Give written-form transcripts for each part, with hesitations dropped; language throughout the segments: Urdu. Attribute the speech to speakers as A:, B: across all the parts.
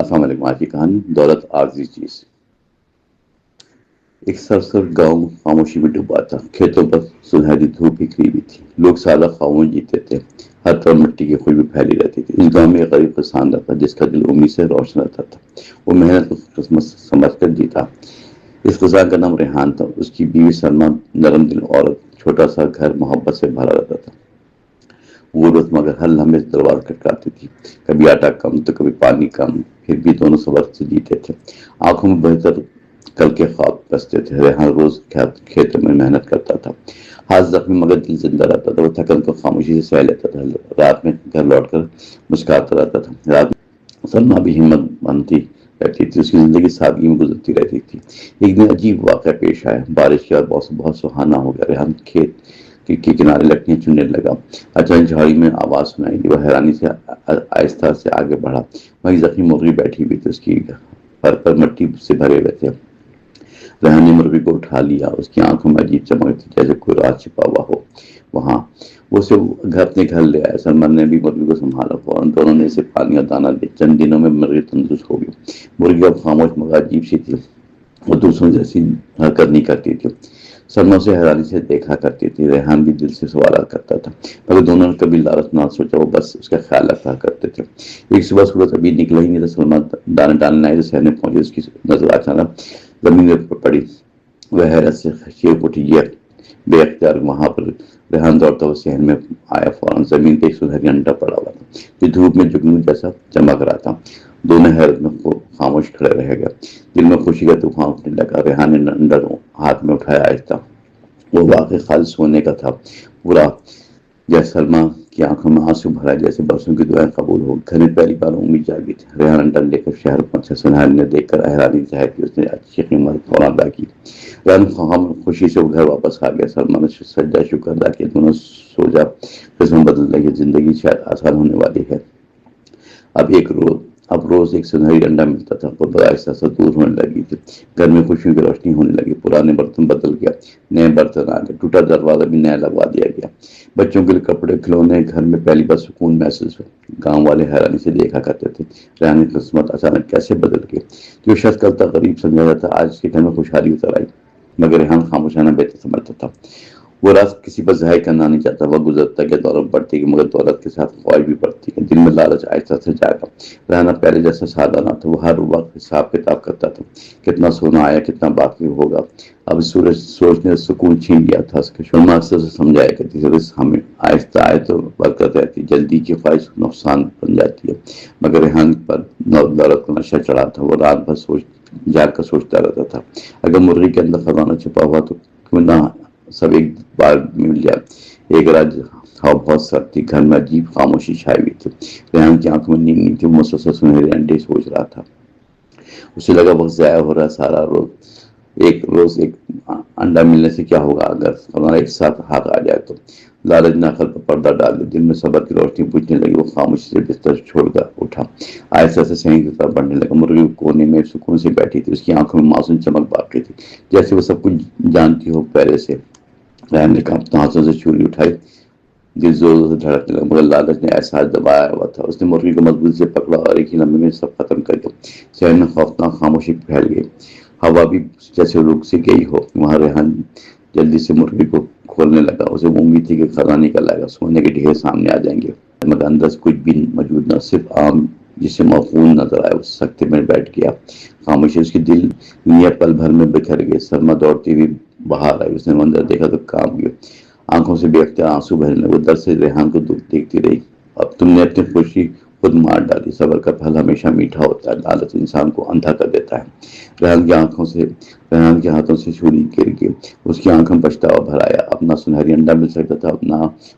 A: السلام علیکم۔ آج کی کہانی دولت عارضی چیز۔ ایک سرسبز گاؤں خاموشی میں ڈوبا تھا۔ کھیتوں پر سنہری دھوپ بکھری ہوئی تھی، لوگ سادہ خاموش جیتے تھے، ہر طرف مٹی کی خوشبو پھیلی رہتی تھی۔ اس گاؤں میں ایک غریب کسان رہتا جس کا دل امید سے روشن رہتا تھا۔ وہ محنت کو قسمت سمجھ کر جیتا۔ اس کسان کا نام ریحان تھا۔ اس کی بیوی سلمہ نرم دل عورت، چھوٹا سا گھر محبت سے بھرا رہتا تھا۔ وہ روز مگر ہر لمحے دروازہ کھٹکاتی تھی، کبھی آٹا کم تو کبھی پانی کم، پھر بھی دونوں صبر سے جیتے تھے۔ آنکھوں میں بہتر کل کے خواب بستے تھے۔ ریحان روز کھیتوں میں محنت کرتا تھا، ہاتھ زخمی مگر دل زندہ رہتا تھا۔ وہ تھکن کو خاموشی سے سہ لیتا تھا، رات میں گھر لوٹ کر مسکراتا رہتا تھا۔ رات میں سلمہ بھی ہمت باندھتی رہتی تھی، اس کی زندگی سادگی میں گزرتی رہتی تھی۔ ایک دن عجیب واقعہ پیش آیا۔ بارش کا موسم بہت سہانا ہو گیا۔ ریحان کھیت کے کنارے لکڑیاں چننے لگا۔ اچانک جھاڑی میں آواز سنائی دی۔ وہ حیرانی سے آہستہ سے آگے بڑھا۔ وہیں زخمی مرغی بیٹھی ہوئی تھی، اس کی پر پر مٹی سے بھرے ہوئے تھے۔ ریحان نے مرغی کو اٹھا لیا، اس کی آنکھوں میں عجیب چمک تھی، جیسے کوئی راز چھپا ہوا ہو وہاں۔ وہ اسے اپنے گھر لے آیا۔ سلمان نے بھی مرغی کو سنبھالا، فوراً دونوں نے اسے پانی اور دانہ دیا۔ چند دنوں میں مرغی تندرست ہو گئی۔ مرغی اب خاموش مگر عجیب سی تھی، وہ دوسروں جیسی حرکت نہیں کرتی تھی۔ سلمہ اسے حیرانی سے دیکھا کرتی تھی، ریحان بھی دل سے سوالات کرتا تھا، مگر دونوں نے کبھی لالچ نہ سوچا، وہ بس اس کا خیال رکھا کرتے تھے۔ ایک صبح سورج ابھی نکلا ہی نہیں تھا، سلمہ دانے ڈالنے آئی تو صحن میں پہنچی، اس کی نظر اچانک زمین پر پڑی۔ وہ حیرت سے چیخ اٹھی، یہ بے اختیار وہاں پر ریحان دوڑتا ہوا صحن میں آیا۔ فوراً زمین پہ ایک سنہری انڈا پڑا ہوا تھا، جو دھوپ میں جگنو جیسا چمک رہا تھا۔ دونوں حیرت میں خاموش کھڑے رہ گئے، دل میں خوشی کا طوفان اٹھنے لگا۔ ریحان نے انڈا ہاتھ میں اٹھایا، آہستہ وہ واقعی خالص سونے کا تھا، پورا۔ جیسے سلمہ کی آنکھوں میں آنسو بھرا، جیسے برسوں کی دعائیں قبول ہو۔ گھر میں پہلی بار امید جاگی تھی۔ ریحان انڈا لے کر شہر پہنچا۔ سنہری نے دیکھ کر حیرانی ظاہر کی، اس نے اچھی قیمت فوراً ادا کی۔ ریحان خوشی سے وہ گھر واپس آ گیا۔ سلمہ نے سجدہ شکر ادا کیا، دونوں سوچا قسمت بدل رہی ہے، زندگی شاید آسان ہونے والی ہے۔ اب روز ایک سنہری انڈا ملتا تھا، غربت آہستہ آہستہ دور ہونے لگی تھی۔ گھر میں خوشیوں کی روشنی ہونے لگی، پرانے برتن بدل گیا، نئے برتن آ گئے، ٹوٹا دروازہ بھی نیا لگوا دیا گیا۔ بچوں کے لیے کپڑے، کھلونے، گھر میں پہلی بار سکون محسوس ہوا۔ گاؤں والے حیرانی سے دیکھا کرتے تھے، ریحان کی قسمت اچانک کیسے بدل گئی۔ جو شخص کل تک غریب سمجھا جاتا تھا، آج اس کے گھر میں خوشحالی اتر آئی۔ مگر ریحان خاموشانہ بہتر سمجھتا تھا، وہ راز کسی پر ظاہر کرنا نہیں چاہتا۔ وہ گزرتا کہ دولت بڑھتی گئی، مگر دولت کے ساتھ خواہش بھی بڑھتی گئی۔ دل میں لالچ آہستہ سے جاگا۔ ریحان پہلے جیسا سادہ نہ تھا، وہ ہر وقت حساب کتاب کرتا تھا، کتنا سونا آیا، کتنا باقی ہوگا۔ اب سورج سوچ نے سکون چھین لیا تھا۔ اس کے شمع اکثر سے سمجھایا کرتی تھی، رزق ہمیں آہستہ آئے تو برکت رہتی، جلدی کی خواہش نقصان بن جاتی ہے۔ مگر ریحان پر دولت کا نشہ چڑھا تھا، وہ رات بھر جاگ کر سوچتا رہتا تھا، اگر مرغی کے اندر خزانہ چھپا ہوا تو کیوں نہ سب ایک بار مل جائے۔ ایک رات ہوا بہت سرد تھی، گھر میں عجیب خاموشی چھائی ہوئی تھی۔ ریحان کی آنکھوں میں نیند نہیں تھی، وہ مسلسل سنہرے انڈے سوچ رہا تھا۔ اسے لگا وقت ضائع ہو رہا ہے، سارا روز ایک انڈا ملنے سے کیا ہوگا اگر ہمارا ایک ساتھ ہاتھ آ جائے تو۔ لالچ نے عقل پر پردہ ڈال دیا، دل میں صبر کی روشنی بجھنے لگی۔ وہ خاموشی سے بستر چھوڑ کر اٹھا، آہستہ سے صحن کی طرف بڑھنے لگا۔ مرغی کونے میں سکون سے بیٹھی تھی، اس کی آنکھوں میں معصوم چمک باقی تھی، جیسے وہ سب کچھ جانتی ہو پہلے سے۔ ریحان نے اپنے ہاتھوں سے چھری اٹھائی، دل زور زور سے دھڑکنے لگا، مگر لالچ نے احساس دبایا ہوا تھا۔ اس نے مرغی کو مضبوطی سے پکڑا اور ایک ہی لمحے میں سب ختم کر دیا۔ صحن میں خوفناک خاموشی پھیل گئی، ہوا بھی جیسے رک سی گئی ہو وہاں۔ ریحان جلدی سے مرغی کو کھولنے لگا، اسے امید تھی کہ خزانے کا لائے گا، سونے کے ڈھیر سامنے آ جائیں گے، مگر اندر سے کچھ بھی موجود نہ، صرف آم جسے موزون نظر آئے۔ اس سکتے میں بیٹھ گیا، خاموشی اس کی دل دنیا پل بھر میں بکھر گئی۔ سلمہ دوڑتی ہوئی باہر آئی، اس نے منظر دیکھا تو کانپ گئی، آنکھوں سے بے اختیار آنسو بہنے لگے۔ وہ درد سے ریحان کو دیکھتی رہی، اب تم نے اپنی خوشی خود مار ڈالی، صبر کا پھل ہمیشہ میٹھا ہوتا ہے، لالچ انسان کو اندھا کر دیتا ہے۔ ریحان کے ہاتھوں سے چھری گر گئی، اس کی آنکھوں میں پچھتاوا بھر آیا، اپنا سنہری انڈا مل سکتا تھا، اپنا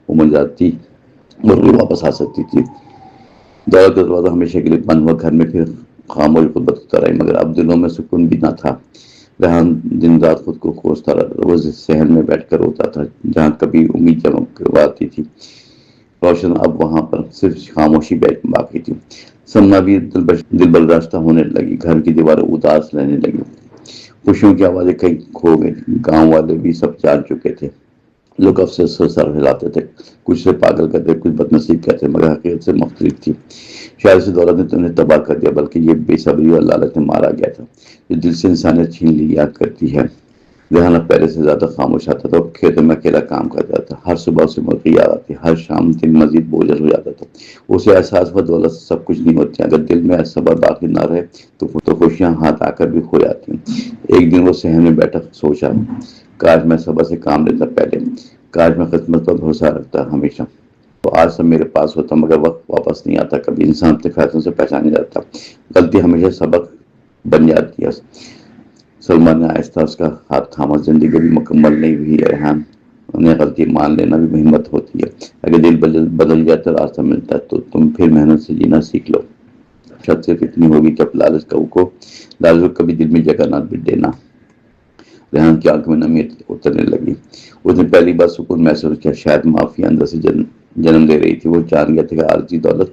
A: وہ مل جاتی، مرغی واپس آ سکتی تھی۔ دولت کا دروازہ ہمیشہ کے لیے بند ہوا، گھر میں پھر خاموش غربت اتر آئی، مگر اب دلوں میں سکون بھی نہ تھا۔ ریحان دن رات خود کو کوستا رہتا تھا، وہ صحن میں بیٹھ کر روتا تھا جہاں کبھی امید جماتی تھی روشن، اب وہاں پر صرف خاموشی باقی تھی۔ سلمہ بھی دل برداشتہ ہونے لگی، گھر کی دیواریں اداس رہنے لگی، خوشیوں کی آوازیں کہیں کھو گئی۔ گاؤں والے بھی سب جان چکے تھے، لوگ افسوس سے سر ہلاتے تھے، کچھ سے پاگل کہتے، کچھ بدنصیب کہتے، مگر حقیقت سے مختلف تھی۔ شاید اس دولت نے تو انہیں تباہ کر دیا، بلکہ یہ بے صبری اور لالچ میں مارا گیا تھا جو دل سے انسانیت چھین لیا کرتی ہے۔ ریحانہ پہلے سے زیادہ خاموش آتا تھا، کھیتوں میں اکیلا کام کرتا تھا، ہر صبح اسے مرغی یاد آتی، ہر شام دل مزید بوجھل ہو جاتا تھا۔ اسے احساس ہوا دولت سب کچھ نہیں ہوتی، اگر دل میں صبر باقی نہ رہے تو خوشیاں ہاتھ آ کر بھی کھو جاتی ہیں۔ ایک دن وہ صحن میں بیٹھا سوچا، کاش میں صبر سے کام لیتا پہلے، کاش میں قسمت پر بھروسہ رکھتا ہمیشہ، تو آج سب میرے پاس ہوتا، مگر وقت واپس نہیں آتا، کبھی انسان اپنے فیصلوں سے پہچانے جاتا، غلطی ہمیشہ سبق بن جاتی ہے۔ سلمان نے آہستہ اس کا ہاتھ تھاما، زندگی بھی مکمل نہیں ہوئی ہے ریحان، انہیں غلطی مان لینا بھی ہمت ہوتی ہے، اگر دل بدل جائے تو راستہ ملتا ہے، تو تم پھر محنت سے جینا سیکھ لو، شرط صرف اتنی ہوگی کہ لالچ کو کبھی دل میں جگہ نہ دینا۔ ریحان کی آنکھ میں نمی اترنے لگی، اس نے پہلی بار سکون محسوس کیا، شاید معافی اندر سے جنم لے رہی تھی۔ وہ جان گیا تھا کہ عارضی دولت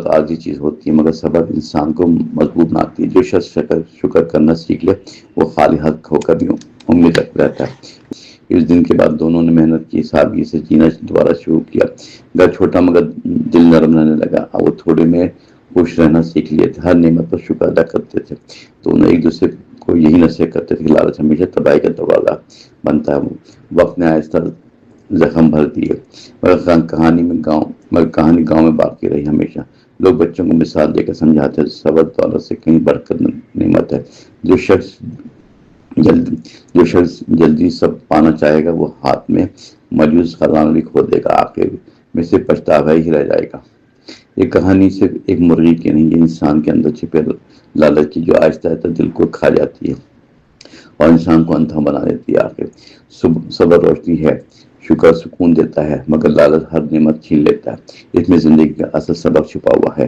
A: عارضی چیز ہوتی ہے، مگر صبر انسان کو مضبوط بناتی ہے۔ جو شخص شکر کرنا سیکھ لے وہ خالی حق ہو کر بھی امید رہتا ہے۔ اس دن کے بعد دونوں نے محنت کی، سادگی سے جینا دوبارہ شروع کیا۔ گھر چھوٹا مگر دل نرم رہنے لگا، وہ تھوڑے میں خوش رہنا سیکھ لیے تھے، ہر نعمت پر شکر ادا کرتے تھے۔ دونوں ایک دوسرے کو یہی نصیحت کرتے تھے کہ لالچ ہمیشہ تباہی کا دروازہ بنتا ہے۔ وقت نے آہستہ زخم بھر دیے، مگر کہانی گاؤں میں باقی رہی ہمیشہ۔ لوگ بچوں کو مثال دے کر سمجھاتے ہیں، صبر دولت سے کہیں بڑھ کر نعمت ہے۔ جو شخص جلدی سب پانا چاہے گا وہ ہاتھ میں موجود خزانہ بھی کھو دے گا، آخر میں صرف پچھتاوا ہی رہ جائے گا۔ یہ کہانی صرف ایک مرغی کی نہیں، یہ انسان کے اندر چھپے لالچ کی، جو آہستہ آہستہ دل کو کھا جاتی ہے اور انسان کو اندھا بنا دیتی ہے۔ آخر صبر روشنی ہے، شکر سکون دیتا ہے، مگر لالچ ہر نعمت چھین لیتا ہے۔ اس میں زندگی کا اصل سبق چھپا ہوا ہے۔